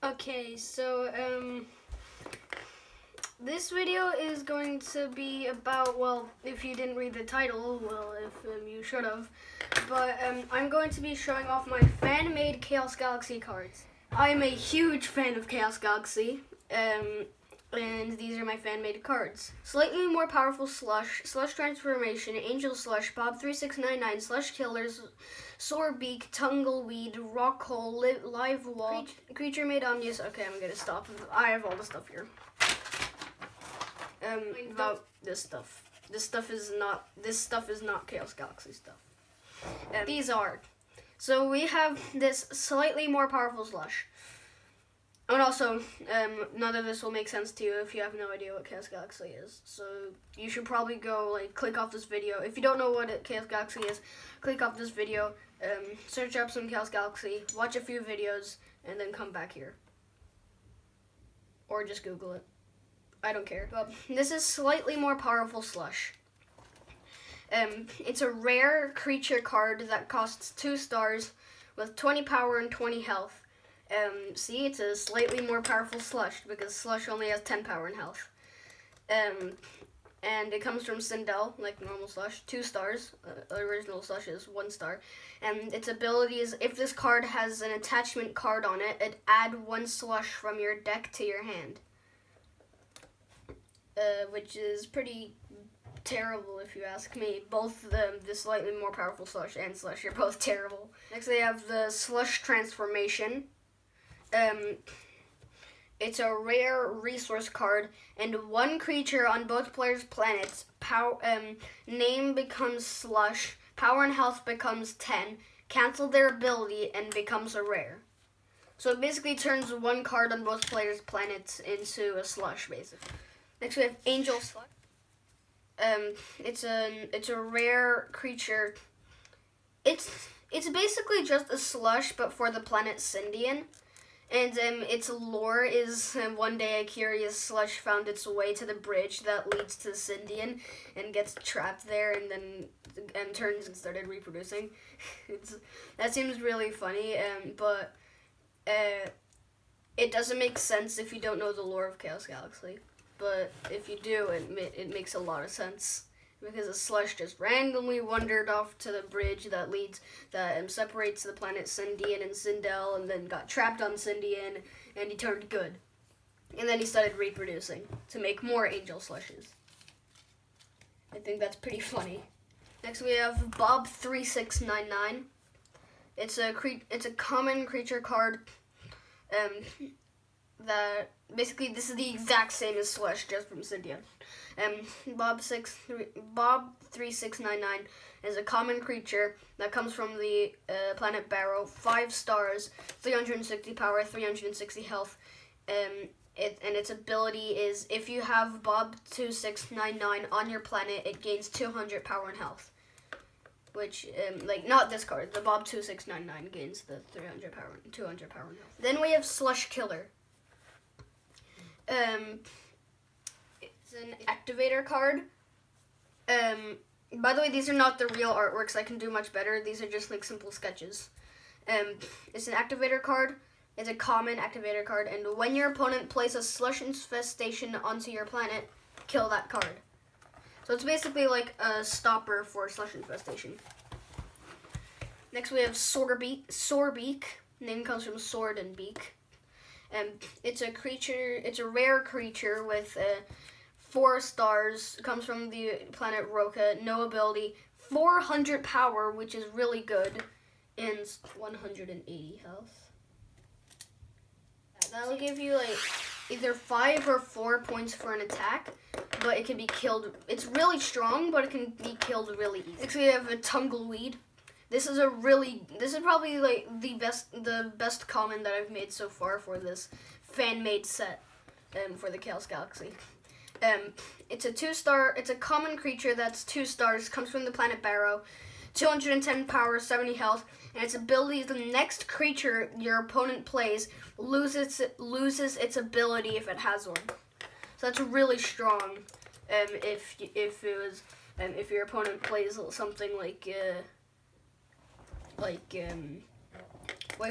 Okay, so this video is going to be about, well, if you didn't read the title, well, if you should have, but I'm going to be showing off my fan-made Chaos Galaxy cards. I'm a huge fan of Chaos Galaxy, and these are my fan-made cards. Slightly more powerful Slush, Slush Transformation, Angel Slush, Bob3699, Slush Killers, Sorbic, Tumbleweed, Rockhole, Live Wall, Creature Made Omni. Okay, I'm gonna stop. I have all the stuff here. About this stuff. This stuff is not Chaos Galaxy stuff. These are. So we have this slightly more powerful Slush. And also, none of this will make sense to you if you have no idea what Chaos Galaxy is. So you should probably go, click off this video. If you don't know what Chaos Galaxy is, click off this video, search up some Chaos Galaxy, watch a few videos, and then come back here. Or just Google it. I don't care. But this is slightly more powerful Slush. It's a rare creature card that costs 2 stars with 20 power and 20 health. See, it's a slightly more powerful Slush because Slush only has 10 power and health. And it comes from Sindel, like normal Slush, 2 stars. Original Slush is 1 star. And its ability is, if this card has an attachment card on it, it add 1 Slush from your deck to your hand. Which is pretty terrible if you ask me. Both the slightly more powerful Slush and Slush are both terrible. Next they have the Slush Transformation. It's a rare resource card, and 1 creature on both players' planets, name becomes Slush, power and health becomes 10, cancel their ability, and becomes a rare. So it basically turns 1 card on both players' planets into a Slush, basically. Next we have Angel Slush. It's a rare creature. It's basically just a Slush, but for the planet Sindian. And its lore is one day a curious Slush found its way to the bridge that leads to Sindian and gets trapped there and turns and started reproducing. That seems really funny, but it doesn't make sense if you don't know the lore of Chaos Galaxy. But if you do, it makes a lot of sense. Because a Slush just randomly wandered off to the bridge that separates the planet Sindian and Sindel, and then got trapped on Sindian, and he turned good. And then he started reproducing to make more Angel Slushes. I think that's pretty funny. Next we have Bob3699. It's a common creature card. That basically this is the exact same as Slush, just from Sindian. Bob3699 is a common creature that comes from the planet Barrow, 5 stars, 360 power, 360 health. And its ability is, if you have Bob2699 on your planet, it gains 200 power and health. Which, not this card, the Bob2699 gains the 300 power, 200 power and health. Then we have Slush Killer. It's an activator card. By the way, these are not the real artworks. I can do much better. These are just simple sketches. It's an activator card. It's a common activator card, and when your opponent plays a Slush infestation onto your planet, kill that card. So it's basically like a stopper for Slush infestation. Next we have Sorbic. Name comes from sword and beak. It's a rare creature with 4 stars, comes from the planet Roca, no ability, 400 power, which is really good, and 180 health. That'll give you either 5 or 4 points for an attack, but it can be killed. It's really strong, but it can be killed really easy. Next we have a Tumbleweed. This is probably the best common that I've made so far for this fan-made set for the Chaos Galaxy. It's a 2-star, it's a common creature that's 2 stars, comes from the planet Barrow, 210 power, 70 health, and its ability is the next creature your opponent plays loses its ability if it has one. So that's really strong if your opponent plays something wait,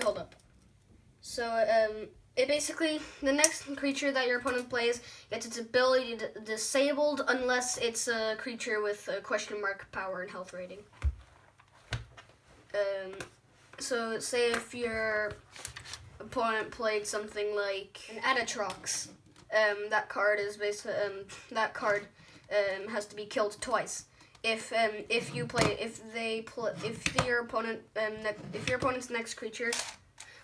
hold up. So It basically, the next creature that your opponent plays gets its ability disabled unless it's a creature with a question mark power and health rating. So say if your opponent played something like an Adatrox, that card is basically has to be killed twice. If your opponent's next creature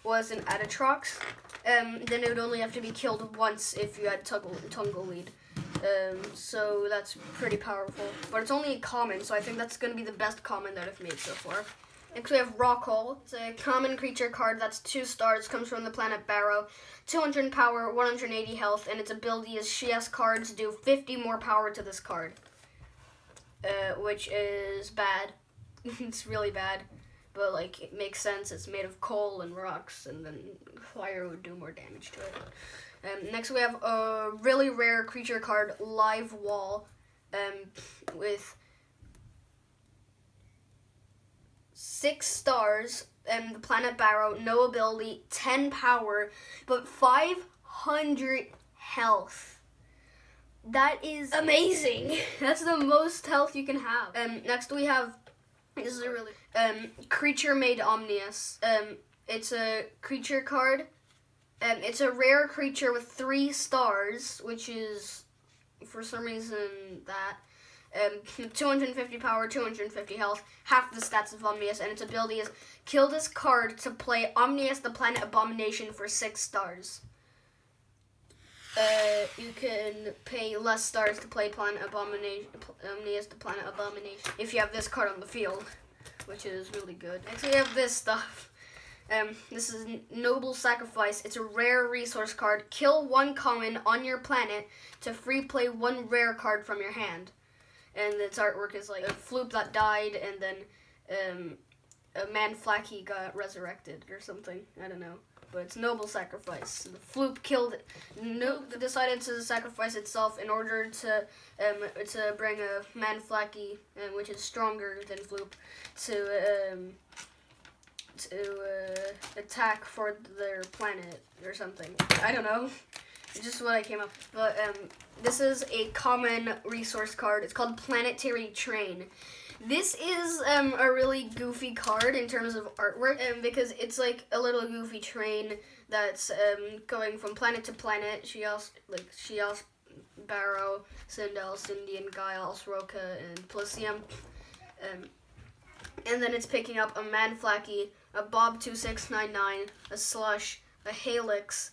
was an Adatrox, then it would only have to be killed once if you had Tumbleweed. So that's pretty powerful. But it's only a common, so I think that's going to be the best common that I've made so far. Next we have Rockhole. It's a common creature card that's 2 stars, comes from the planet Barrow, 200 power, 180 health, and its ability is she has cards do 50 more power to this card. Which is bad. It's really bad. But, like, it makes sense. It's made of coal and rocks, and then fire would do more damage to it. Next we have a really rare creature card, Live Wall, with 6 stars, the planet Barrow, no ability, 10 power, but 500 health. That is amazing. That's the most health you can have. Next we have, this is a really, creature made Omnius. It's a creature card. It's a rare creature with 3 stars, which is, for some reason, that. 250 power, 250 health, half the stats of Omnius, and its ability is kill this card to play Omnius the Planet Abomination for 6 stars. You can pay less stars to play Omnius the Planet Abomination if you have this card on the field, which is really good. Next we have this stuff. This is Noble Sacrifice. It's a rare resource card. Kill 1 common on your planet to free play 1 rare card from your hand. And its artwork is like a floop that died, and then a man Flacky got resurrected or something. I don't know. But it's Noble Sacrifice. The floop killed it. Decided to sacrifice itself in order to bring a man Flacky, which is stronger than floop, to attack for their planet or something. I don't know. It's just what I came up with. But this is a common resource card. It's called Planetary Train. This is a really goofy card in terms of artwork, because it's like a little goofy train that's going from planet to planet. Shios, Barrow, Sindel, Sindian, Guile, Roca, and Plusium. And then it's picking up a Manflacky, a Bob 2699, a Slush, a Helix,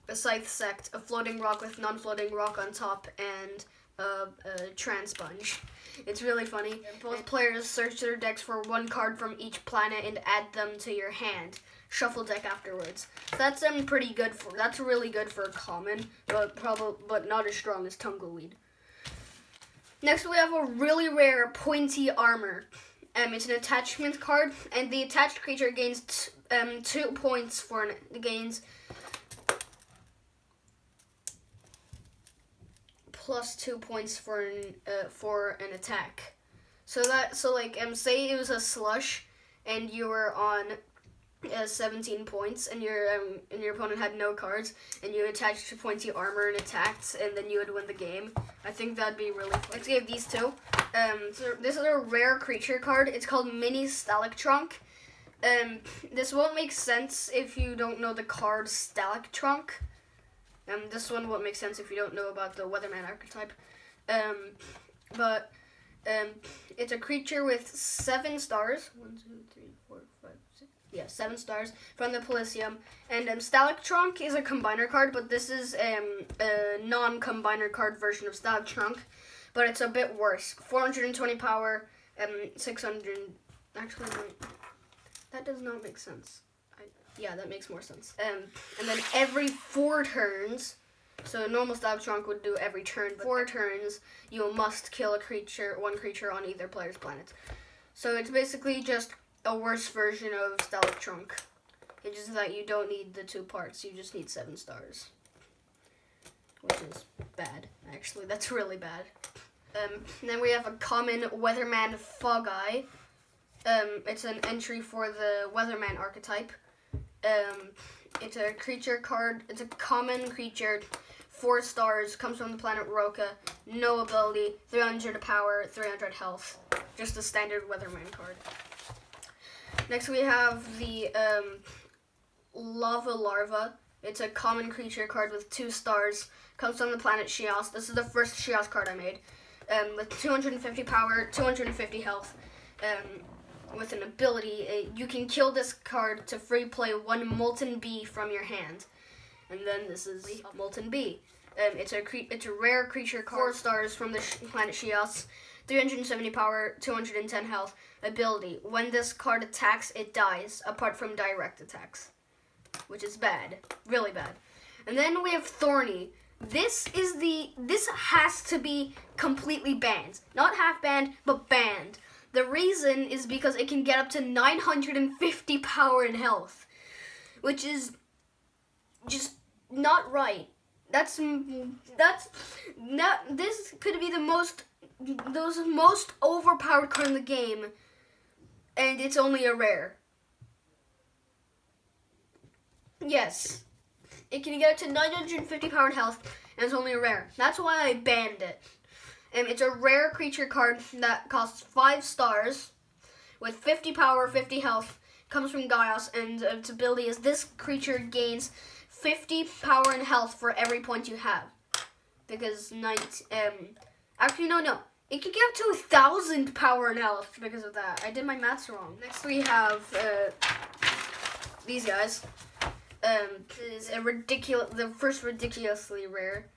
a Scythe Sect, a floating rock with non-floating rock on top, and a Transponge. It's really funny. Both players search their decks for 1 card from each planet and add them to your hand. Shuffle deck afterwards. That's pretty good for. That's really good for a common, but not as strong as Tumbleweed. Next we have a really rare Pointy Armor. It's an attachment card, and the attached creature gains 2 points for gains plus 2 points for an attack. So say it was a Slush, and you were on 17 points, and your opponent had no cards, and you attached to Pointy Armor and attacked, and then you would win the game. I think that'd be really fun. Let's give these 2. So this is a rare creature card. It's called Mini Stalactrunk. This won't make sense if you don't know the card Stalactrunk. This one won't make sense if you don't know about the Weatherman archetype. But it's a creature with 7 stars. 1, 2, 3, 4, 5, 6. Yeah, 7 stars from the Polysium. And Stalactrunk is a combiner card, but this is a non-combiner card version of Stalactrunk. But it's a bit worse. 420 power, 600. Actually, no, that does not make sense. Yeah, that makes more sense. And then every 4 turns, so normal Stalactrunk would do every turn, but 4 turns, you must kill one creature on either player's planet. So it's basically just a worse version of Stalactrunk. It's just that you don't need the 2 parts, you just need 7 stars. Which is bad, actually. That's really bad. Then we have a common Weatherman Fungi. It's an entry for the Weatherman archetype. It's a creature card. It's a common creature. 4 stars. Comes from the planet Roka. No ability. 300 power. 300 health. Just a standard Weatherman card. Next we have the larva. It's a common creature card with 2 stars. Comes from the planet Shios. This is the first Shios card I made. With 250 power, 250 health. With an ability, you can kill this card to free play 1 Molten Bee from your hand. And then this is Molten Bee. It's a rare creature card. 4 stars from the planet Shios. 370 power, 210 health. Ability, when this card attacks, it dies, apart from direct attacks. Which is bad. Really bad. And then we have Thorny. This has to be completely banned. Not half banned, but banned. The reason is because it can get up to 950 power and health. Which is just not right. This could be the most overpowered card in the game, and it's only a rare. Yes, it can get up to 950 power and health, and it's only a rare. That's why I banned it. It's a rare creature card that costs 5 stars, with 50 power, 50 health. Comes from Gaios, and its ability is this creature gains 50 power and health for every point you have. Because actually no. It can get up to 1,000 power and health because of that. I did my maths wrong. Next we have these guys. Is the first ridiculously rare.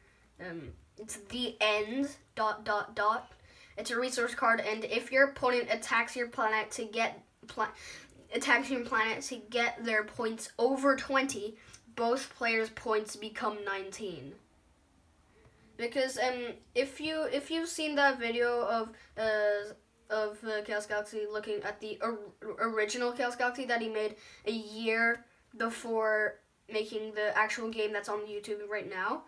It's the Enddot. It's a resource card, and if your opponent attacks your planet to get their points over 20, both players' points become 19. Because if you've seen that video of Chaos Galaxy looking at the original Chaos Galaxy that he made a year before making the actual game that's on YouTube right now,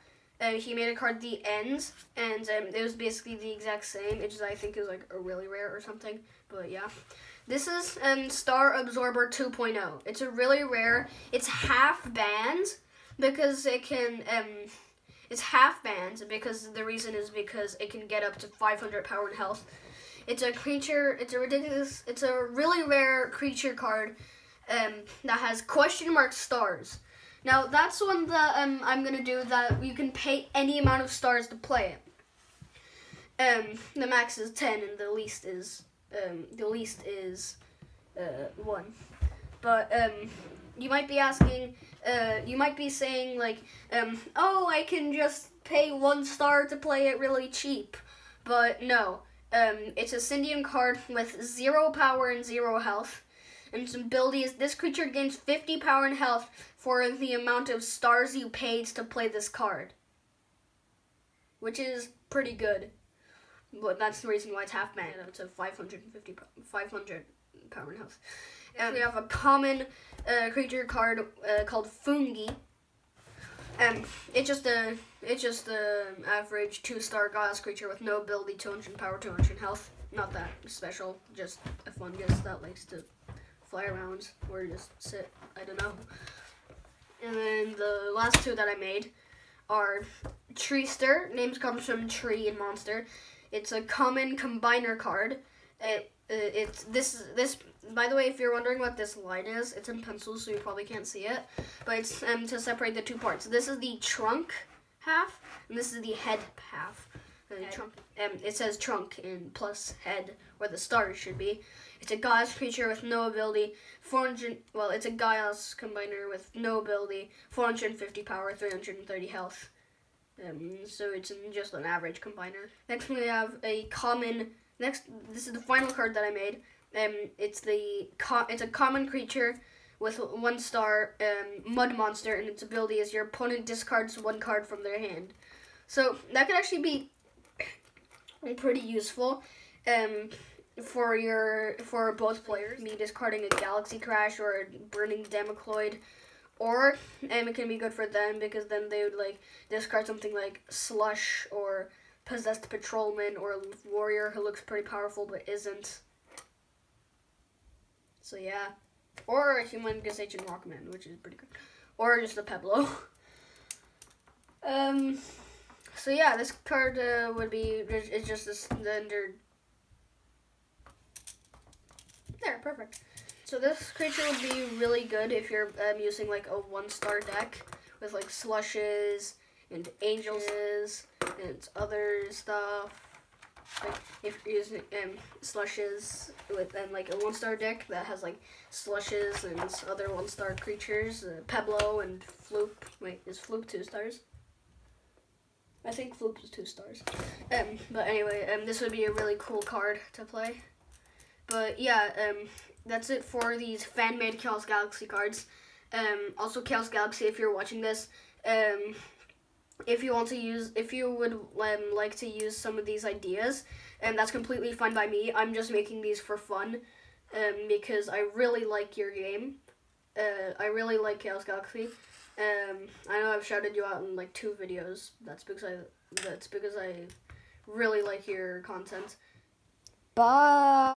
he made a card The Ends, and it was basically the exact same. It just, I think, it was like a really rare or something. But yeah, this is Star Absorber 2.0. It's a really rare. It's half banned because it can. It's half banned because the reason is because it can get up to 500 power and health. It's a creature. It's a really rare creature card that has question mark stars. Now that's one that I'm gonna do that you can pay any amount of stars to play it. The max is 10 and the least is 1. But you might be asking, you might be saying like, oh, I can just pay 1 star to play it really cheap. But no, it's a Sindian card with 0 power and 0 health. And its ability is this creature gains 50 power and health for the amount of stars you paid to play this card. Which is pretty good. But that's the reason why it's half banned. It's a 500 power and health. And we have a common creature card called Fungi. It's just a average 2-star Gaios creature with no ability, 200 power, 200 health. Not that special, just a fungus that likes to fly around or just sit. I don't know. And then the last 2 that I made are Treister. Names comes from tree and monster. It's a common combiner card. It's this. By the way, if you're wondering what this line is, it's in pencil, so you probably can't see it. But it's to separate the 2 parts. This is the trunk half, and this is the head half. Trunk. It says trunk in plus head, where the stars should be. It's a Gaios creature with no ability. 400. Well, it's a Gaios combiner with no ability. 450 power, 330 health. So it's just an average combiner. Next we have a common. This is the final card that I made. It's a common creature with 1 star, mud monster, and its ability is your opponent discards 1 card from their hand. So that could actually be pretty useful for both players. Me discarding a Galaxy Crash or a Burning Democloid, or it can be good for them because then they would like discard something like Slush or Possessed Patrolman or Warrior who looks pretty powerful but isn't. So yeah. Or a Humongous Ancient Rockman, which is pretty good. or just a Peblo. So yeah, this card would be, it's just a standard. There, perfect. So this creature would be really good if you're using like a 1-star deck with like slushes and angels and other stuff. Like if you're using slushes with like a 1-star deck that has like slushes and other 1-star creatures, Peblo and Floop. Wait, is Floop 2 stars? I think Floop is 2 stars. But anyway, this would be a really cool card to play. But yeah, that's it for these fan-made Chaos Galaxy cards. Also, Chaos Galaxy, if you're watching this, if you would like to use some of these ideas, that's completely fine by me. I'm just making these for fun, because I really like your game. I really like Chaos Galaxy. I know I've shouted you out in like 2 videos. That's because I really like your content. Bye.